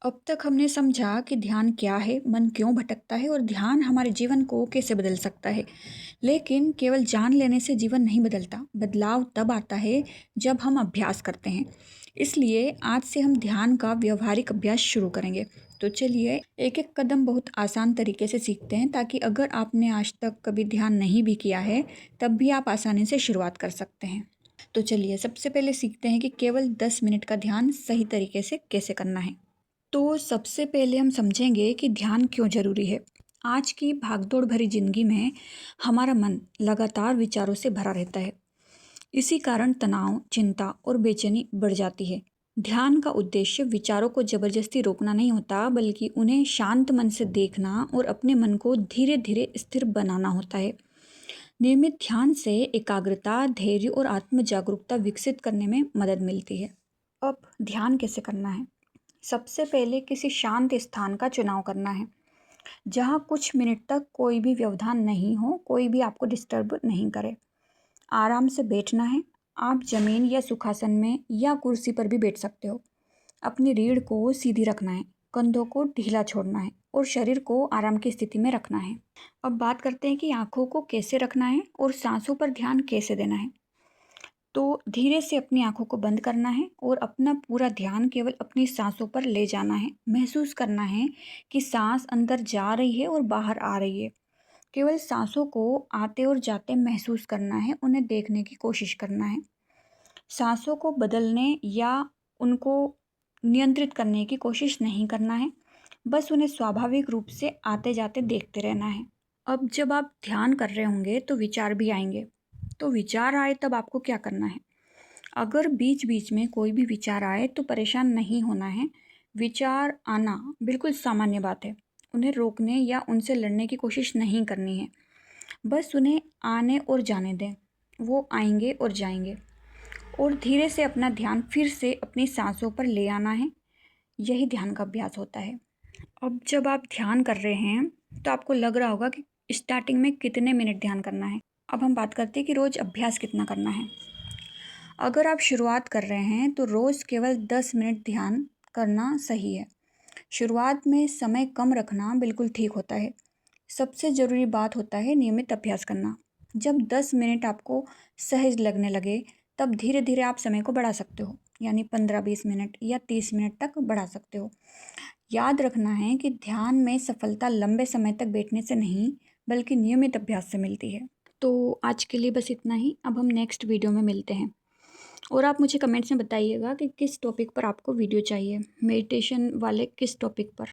अब तक हमने समझा कि ध्यान क्या है, मन क्यों भटकता है और ध्यान हमारे जीवन को कैसे बदल सकता है। लेकिन केवल जान लेने से जीवन नहीं बदलता। बदलाव तब आता है जब हम अभ्यास करते हैं। इसलिए आज से हम ध्यान का व्यवहारिक अभ्यास शुरू करेंगे। तो चलिए एक एक कदम बहुत आसान तरीके से सीखते हैं, ताकि अगर आपने आज तक कभी ध्यान नहीं भी किया है तब भी आप आसानी से शुरुआत कर सकते हैं। तो चलिए सबसे पहले सीखते हैं कि केवल 10 मिनट का ध्यान सही तरीके से कैसे करना है। तो सबसे पहले हम समझेंगे कि ध्यान क्यों ज़रूरी है। आज की भागदौड़ भरी जिंदगी में हमारा मन लगातार विचारों से भरा रहता है। इसी कारण तनाव, चिंता और बेचैनी बढ़ जाती है। ध्यान का उद्देश्य विचारों को जबरदस्ती रोकना नहीं होता, बल्कि उन्हें शांत मन से देखना और अपने मन को धीरे धीरे स्थिर बनाना होता है। नियमित ध्यान से एकाग्रता, धैर्य और आत्म जागरूकता विकसित करने में मदद मिलती है। अब ध्यान कैसे करना है? सबसे पहले किसी शांत स्थान का चुनाव करना है, जहाँ कुछ मिनट तक कोई भी व्यवधान नहीं हो, कोई भी आपको डिस्टर्ब नहीं करे। आराम से बैठना है। आप जमीन या सुखासन में या कुर्सी पर भी बैठ सकते हो। अपनी रीढ़ को सीधी रखना है, कंधों को ढीला छोड़ना है और शरीर को आराम की स्थिति में रखना है। अब बात करते हैं कि आंखों को कैसे रखना है और सांसों पर ध्यान कैसे देना है। तो धीरे से अपनी आंखों को बंद करना है और अपना पूरा ध्यान केवल अपनी सांसों पर ले जाना है। महसूस करना है कि सांस अंदर जा रही है और बाहर आ रही है। केवल सांसों को आते और जाते महसूस करना है, उन्हें देखने की कोशिश करना है। सांसों को बदलने या उनको नियंत्रित करने की कोशिश नहीं करना है, बस उन्हें स्वाभाविक रूप से आते जाते देखते रहना है। अब जब आप ध्यान कर रहे होंगे तो विचार भी आएंगे। तो विचार आए तब आपको क्या करना है? अगर बीच बीच में कोई भी विचार आए तो परेशान नहीं होना है। विचार आना बिल्कुल सामान्य बात है। उन्हें रोकने या उनसे लड़ने की कोशिश नहीं करनी है। बस उन्हें आने और जाने दें। वो आएंगे और जाएंगे। और धीरे से अपना ध्यान फिर से अपनी सांसों पर ले आना है। यही ध्यान का अभ्यास होता है। अब जब आप ध्यान कर रहे हैं तो आपको लग रहा होगा कि स्टार्टिंग में कितने मिनट ध्यान करना है। अब हम बात करते हैं कि रोज़ अभ्यास कितना करना है। अगर आप शुरुआत कर रहे हैं तो रोज़ केवल 10 मिनट ध्यान करना सही है। शुरुआत में समय कम रखना बिल्कुल ठीक होता है। सबसे ज़रूरी बात होता है नियमित अभ्यास करना। जब 10 मिनट आपको सहज लगने लगे तब धीरे धीरे आप समय को बढ़ा सकते हो, यानी 15-20 मिनट या 30 मिनट तक बढ़ा सकते हो। याद रखना है कि ध्यान में सफलता लंबे समय तक बैठने से नहीं, बल्कि नियमित अभ्यास से मिलती है। तो आज के लिए बस इतना ही। अब हम नेक्स्ट वीडियो में मिलते हैं। और आप मुझे कमेंट्स में बताइएगा कि किस टॉपिक पर आपको वीडियो चाहिए, मेडिटेशन वाले किस टॉपिक पर।